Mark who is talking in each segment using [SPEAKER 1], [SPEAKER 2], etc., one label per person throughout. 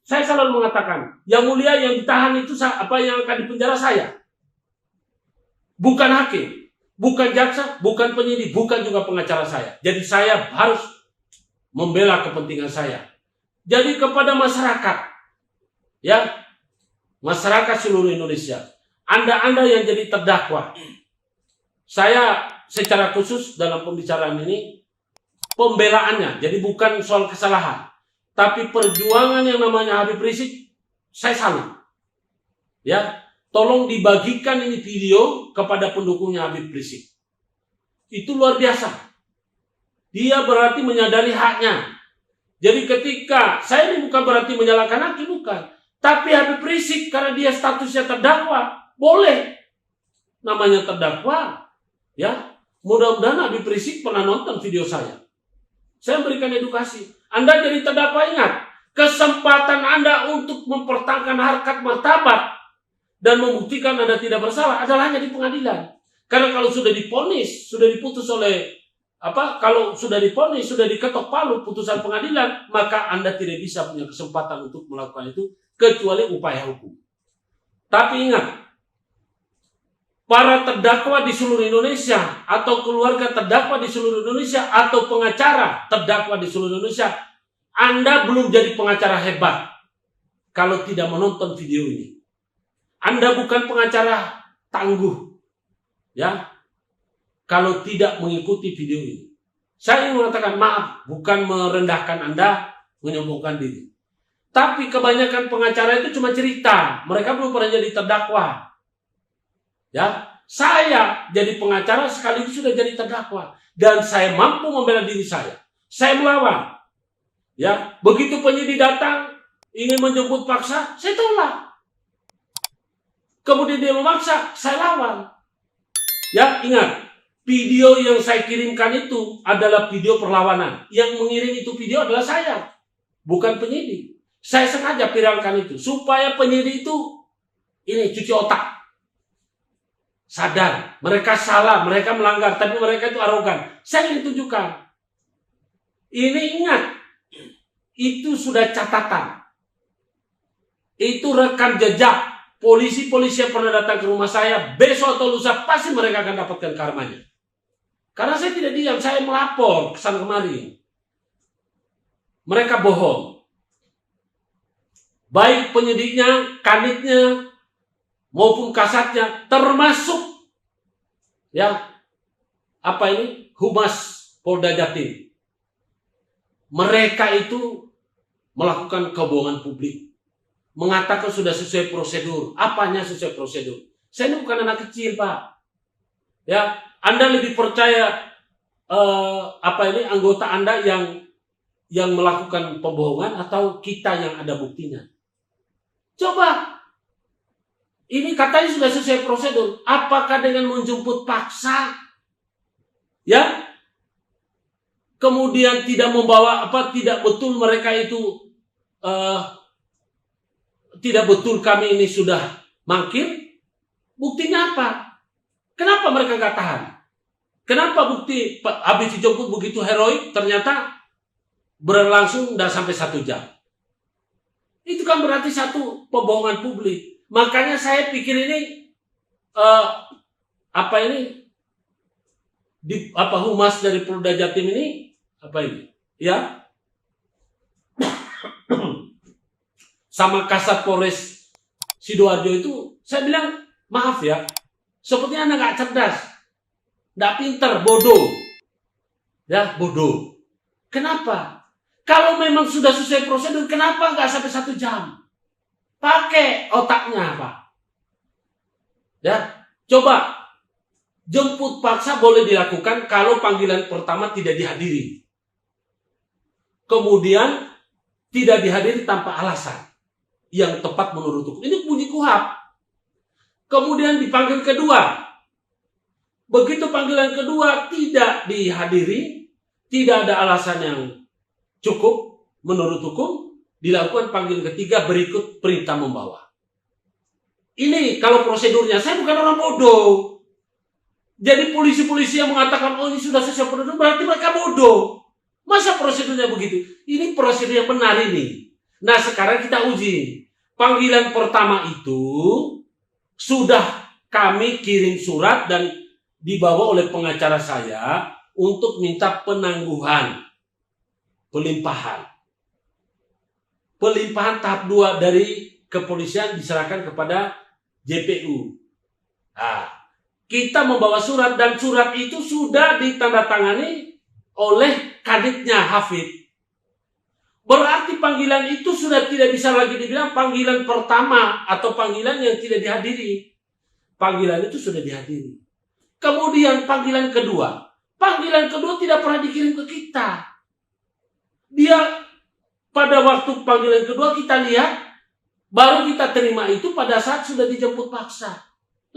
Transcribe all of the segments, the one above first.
[SPEAKER 1] Saya selalu mengatakan, yang mulia yang ditahan itu yang akan dipenjara saya. Bukan hakim, bukan jaksa, bukan penyidik, bukan juga pengacara saya. Jadi saya harus membela kepentingan saya. Jadi kepada masyarakat, ya, masyarakat seluruh Indonesia, Anda yang jadi terdakwa, saya secara khusus dalam pembicaraan ini pembelaannya, jadi bukan soal kesalahan, tapi perjuangan yang namanya Habib Rizik, saya salut. Ya, tolong dibagikan ini video kepada pendukungnya Habib Rizik. Itu luar biasa. Dia berarti menyadari haknya. Jadi ketika saya ini bukan berarti menyalahkan hakim, bukan. Tapi Habib Rizik karena dia statusnya terdakwa, boleh. Namanya terdakwa. Ya, mudah-mudahan Habib Rizik pernah nonton video saya. Saya memberikan edukasi. Anda jadi terdakwa, ingat, kesempatan Anda untuk mempertahankan harkat martabat dan membuktikan Anda tidak bersalah adalah hanya di pengadilan. Karena kalau sudah diponis, sudah diputus oleh kalau sudah diponis, sudah diketok palu putusan pengadilan, maka Anda tidak bisa punya kesempatan untuk melakukan itu kecuali upaya hukum. Tapi ingat, para terdakwa di seluruh Indonesia atau keluarga terdakwa di seluruh Indonesia atau pengacara terdakwa di seluruh Indonesia, Anda belum jadi pengacara hebat kalau tidak menonton video ini. Anda bukan pengacara tangguh, ya, kalau tidak mengikuti video ini. Saya ingin mengatakan maaf, bukan merendahkan Anda, menyombongkan diri. Tapi kebanyakan pengacara itu cuma cerita, mereka belum pernah jadi terdakwa. Ya, saya jadi pengacara sekaligus sudah jadi terdakwa dan saya mampu membela diri saya. Saya melawan. Ya, begitu penyidik datang ingin menjemput paksa, saya tolak. Kemudian dia memaksa, saya lawan. Ya, ingat, video yang saya kirimkan itu adalah video perlawanan. Yang mengirim itu video adalah saya, bukan penyidik. Saya sengaja viralkan itu supaya penyidik itu ini cuci otak. Sadar, mereka salah, mereka melanggar, tapi mereka itu arogan. Saya ingin tunjukkan. Ini ingat, itu sudah catatan. Itu rekam jejak. Polisi-polisi yang pernah datang ke rumah saya, besok atau lusa, pasti mereka akan dapatkan karmanya. Karena saya tidak diam, saya melapor kesan kemari. Mereka bohong. Baik penyidiknya, kanitnya, maupun kasatnya, termasuk Humas Polda Jatim. Mereka itu melakukan kebohongan publik, mengatakan sudah sesuai prosedur. Apanya sesuai prosedur? Saya ini bukan anak kecil, Pak. Ya, Anda lebih percaya anggota Anda yang melakukan pembohongan atau kita yang ada buktinya? Coba. Ini katanya sudah sesuai prosedur. Apakah dengan menjemput paksa, ya, kemudian tidak membawa tidak betul mereka itu tidak betul kami ini sudah mangkir? Buktinya apa? Kenapa mereka nggak tahan? Kenapa bukti habis dijemput begitu heroik ternyata berlangsung tidak sampai 1 jam? Itu kan berarti satu pembohongan publik. Makanya saya pikir ini Humas dari Polda Jatim ini ya sama Kasat Polres Sidoarjo itu saya bilang maaf ya, sepertinya Anda nggak cerdas, nggak pinter, bodoh, ya bodoh. Kenapa? Kalau memang sudah sesuai prosedur, kenapa nggak sampai 1 jam? Pakai otaknya, Pak. Ya, coba jemput paksa boleh dilakukan kalau panggilan pertama tidak dihadiri. Kemudian tidak dihadiri tanpa alasan yang tepat menurut hukum. Ini bunyi KUHP. Kemudian dipanggil kedua. Begitu panggilan kedua tidak dihadiri, tidak ada alasan yang cukup menurut hukum, dilakukan panggilan ketiga berikut perintah membawa. Ini kalau prosedurnya, saya bukan orang bodoh. Jadi polisi-polisi yang mengatakan, oh ini sudah sesuai prosedur, berarti mereka bodoh. Masa prosedurnya begitu? Ini prosedur yang benar ini. Nah sekarang kita uji. Panggilan pertama itu sudah kami kirim surat dan dibawa oleh pengacara saya untuk minta penangguhan, pelimpahan. Pelimpahan tahap 2 dari kepolisian diserahkan kepada JPU. Nah, kita membawa surat dan surat itu sudah ditandatangani oleh kaditnya Hafid. Berarti panggilan itu sudah tidak bisa lagi dibilang panggilan pertama atau panggilan yang tidak dihadiri. Panggilan itu sudah dihadiri. Kemudian panggilan kedua. Panggilan kedua tidak pernah dikirim ke kita. Dia pada waktu panggilan kedua kita lihat, baru kita terima itu pada saat sudah dijemput paksa.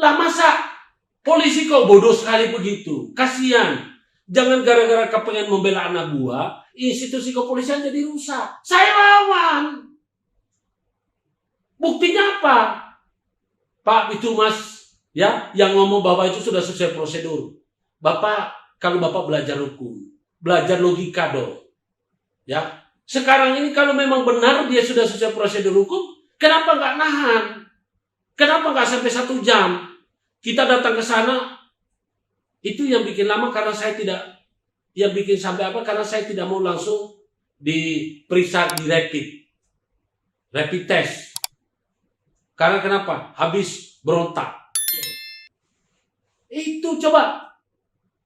[SPEAKER 1] Lah masa polisi kok bodoh sekali begitu? Kasihan. Jangan gara-gara kepengen membela anak buah, institusi kepolisian jadi rusak. Saya lawan. Buktinya apa? Pak itu Mas, ya, yang ngomong bahwa itu sudah sesuai prosedur. Bapak, kalau Bapak belajar hukum, belajar logika dong. Ya, sekarang ini kalau memang benar dia sudah sesuai prosedur hukum, kenapa nggak nahan? Kenapa nggak sampai 1 jam? Kita datang ke sana. Itu yang bikin lama karena saya tidak, yang bikin sampai apa? Karena saya tidak mau langsung diperiksa di rapid test. Karena kenapa? Habis berontak. Itu coba.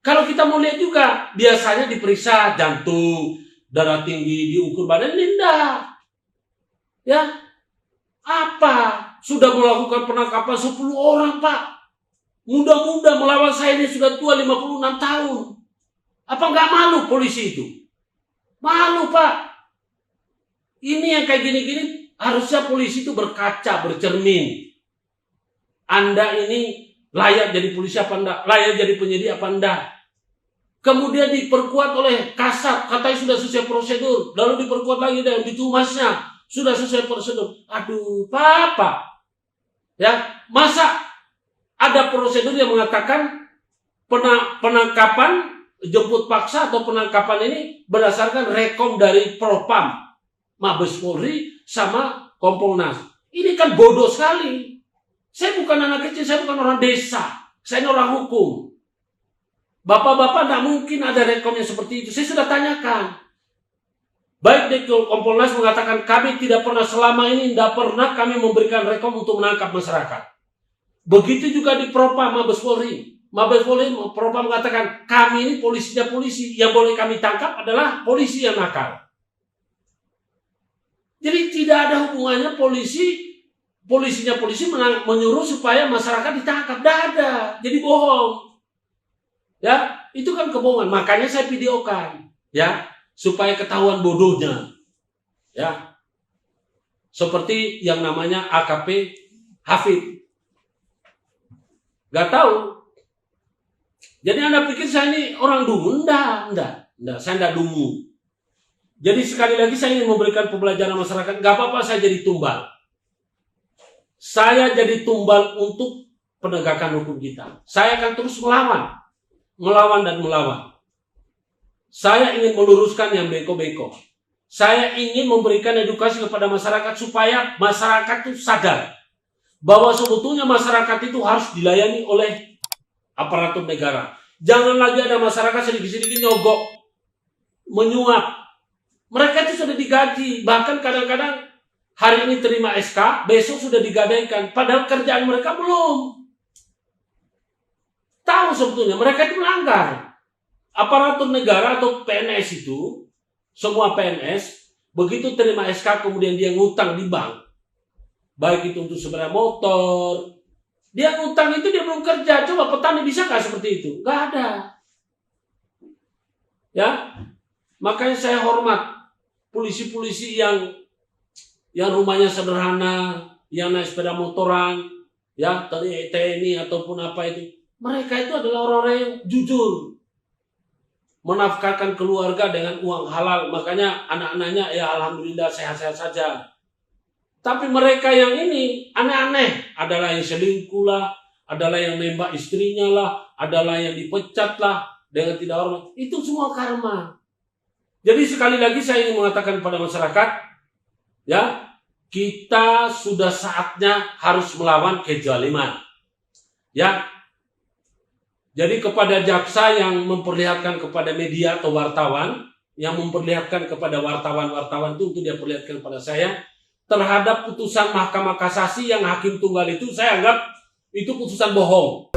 [SPEAKER 1] Kalau kita mau lihat juga, biasanya diperiksa jantung, darah tinggi, diukur badan, tidak. Ya, apa? Sudah melakukan penangkapan 10 orang, Pak. Muda-muda melawan saya ini sudah tua 56 tahun. Apa nggak malu polisi itu? Malu, Pak. Ini yang kayak gini-gini harusnya polisi itu berkaca, bercermin. Anda ini layak jadi polisi apa enggak? Layak jadi penyidik apa enggak? Kemudian diperkuat oleh Kasat, katanya sudah sesuai prosedur. Lalu diperkuat lagi dengan Bitumasnya, sudah sesuai prosedur. Aduh, Pak. Ya, masa ada prosedur yang mengatakan penangkapan, jemput paksa atau penangkapan ini berdasarkan rekom dari Propam, Mabes Polri sama Kompolnas. Ini kan bodoh sekali. Saya bukan anak kecil, saya bukan orang desa, saya orang hukum. Bapak-bapak tidak mungkin ada rekom yang seperti itu. Saya sudah tanyakan. Baik di Kompolnas mengatakan kami tidak pernah selama ini, tidak pernah kami memberikan rekom untuk menangkap masyarakat. Begitu juga di Propam Mabes Polri. Mabes Polri Propam mengatakan kami ini polisinya polisi, yang boleh kami tangkap adalah polisi yang nakal. Jadi tidak ada hubungannya polisinya polisi menyuruh supaya masyarakat ditangkap. Tidak ada. Jadi bohong. Ya, itu kan kebohongan. Makanya saya videokan, ya, supaya ketahuan bodohnya. Ya. Seperti yang namanya AKP Hafid. Gak tahu. Jadi Anda pikir saya ini orang dungu? Enggak. Saya enggak dungu. Jadi sekali lagi saya ingin memberikan pembelajaran masyarakat. Gak apa-apa saya jadi tumbal. Saya jadi tumbal untuk penegakan hukum kita. Saya akan terus melawan. Melawan dan melawan. Saya ingin meluruskan yang beko-beko. Saya ingin memberikan edukasi kepada masyarakat supaya masyarakat itu sadar bahwa sebetulnya masyarakat itu harus dilayani oleh aparatur negara. Jangan lagi ada masyarakat sedikit-sedikit nyogok, menyuap. Mereka itu sudah digaji. Bahkan kadang-kadang hari ini terima SK, besok sudah digadaikan. Padahal kerjaan mereka belum. Tahu sebetulnya mereka itu melanggar. Aparatur negara atau PNS itu, semua PNS, begitu terima SK kemudian dia ngutang di bank. Baik itu untuk sepeda motor, dia ngutang itu dia belum kerja. Coba petani bisa nggak seperti itu? Nggak ada. Ya, makanya saya hormat polisi-polisi yang rumahnya sederhana, yang naik sepeda motoran, ya TNI ataupun apa itu. Mereka itu adalah orang-orang yang jujur, menafkahkan keluarga dengan uang halal. Makanya anak-anaknya ya alhamdulillah sehat-sehat saja. Tapi mereka yang ini aneh-aneh, adalah yang selingkuh lah, adalah yang nembak istrinya lah, adalah yang dipecat lah dengan tidak hormat. Itu semua karma. Jadi sekali lagi saya ingin mengatakan kepada masyarakat, Ya, kita sudah saatnya harus melawan kezaliman. Ya, jadi kepada jaksa yang memperlihatkan kepada media atau wartawan, yang memperlihatkan kepada wartawan-wartawan itu untuk dia perlihatkan kepada saya, terhadap putusan Mahkamah Kasasi yang Hakim Tunggal itu, saya anggap itu putusan bohong.